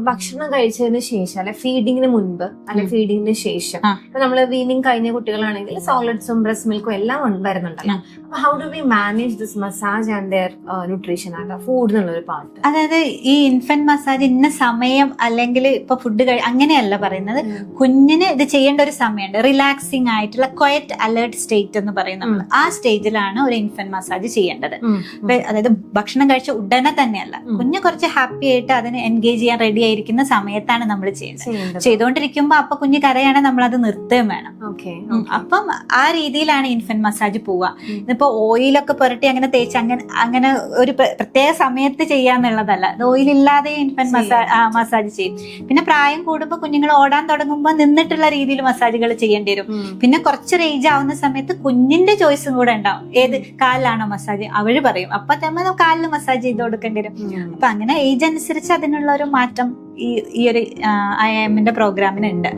ഭക്ഷണം കഴിച്ചതിന് ശേഷം അല്ലെ ഫീഡിങ്ങിന് മുൻപ് അല്ലെ ഫീഡിങ്ങിന് ശേഷം ഇപ്പൊ നമ്മള് വീനിങ് കഴിഞ്ഞ കുട്ടികളാണെങ്കിൽ സോളിഡ്സും ബ്രസ്റ്റ് മിൽക്കും എല്ലാം വരുന്നുണ്ടല്ലോ. അപ്പൊ how do we manage this massage and their nutrition and food എന്നുള്ളൊരു പാർട്ട്? അതായത് ഈ ഇൻഫന്റ് മസാജ് ഇന്ന സമയം അല്ലെങ്കിൽ ഇപ്പൊ ഫുഡ് അങ്ങനെയല്ല പറയുന്നത്. കുഞ്ഞിന് ഇത് ചെയ്യേണ്ട ഒരു സമയമുണ്ട്. റിലാക്സിങ് ആയിട്ടുള്ള ക്വയറ്റ് അലേർട്ട് സ്റ്റേറ്റ് എന്ന് പറയും നമ്മൾ. ആ സ്റ്റേജിലാണ് ഒരു ഇൻഫന്റ് മസാജ് ചെയ്യേണ്ടത്. അതായത് ഭക്ഷണം കഴിച്ച ഉടനെ തന്നെയല്ല, കുഞ്ഞ് കുറച്ച് ഹാപ്പി ആയിട്ട് അതിന് എൻഗേജ് ചെയ്യാൻ റെഡി ആയിരിക്കുന്ന സമയത്താണ് നമ്മൾ ചെയ്യുന്നത്. ചെയ്തുകൊണ്ടിരിക്കുമ്പോ അപ്പൊ കുഞ്ഞ് കരയാണെങ്കിൽ നമ്മൾ അത് നിർത്തുകയും വേണം. അപ്പം ആ രീതിയിലാണ് ഇൻഫന്റ് മസാജ് പോവുക. ഇതിപ്പോ ഓയിലൊക്കെ പുരട്ടി അങ്ങനെ തേച്ച് അങ്ങനെ ഒരു പ്രത്യേക സമയത്ത് ചെയ്യാന്നുള്ളതല്ല. അത് ഓയിലില്ലാതെ ഇൻഫന്റ് മസാജ് ചെയ്യും. പിന്നെ പ്രായം കൂടുമ്പോ കുഞ്ഞുങ്ങൾ ഓടാൻ തുടങ്ങുമ്പോൾ നിന്നിട്ടുള്ള രീതിയിൽ മസാജുകൾ ചെയ്യേണ്ടി വരും. പിന്നെ കുറച്ചൊരു ഏജ് ആവുന്ന സമയത്ത് കുഞ്ഞിന്റെ ചോയ്സും കൂടെ ഉണ്ടാവും. ഏത് കാലിലാണോ മസാജ് അവര് പറയും, അപ്പൊ നമ്മൾ കാലിൽ മസാജ് ചെയ്ത് കൊടുക്കേണ്ടി വരും. അപ്പൊ അങ്ങനെ ഏജ് അനുസരിച്ച് അതിനുള്ള ഒരു മാറ്റം ഈ ഒരു IIM പ്രോഗ്രാമിന് ഉണ്ട്.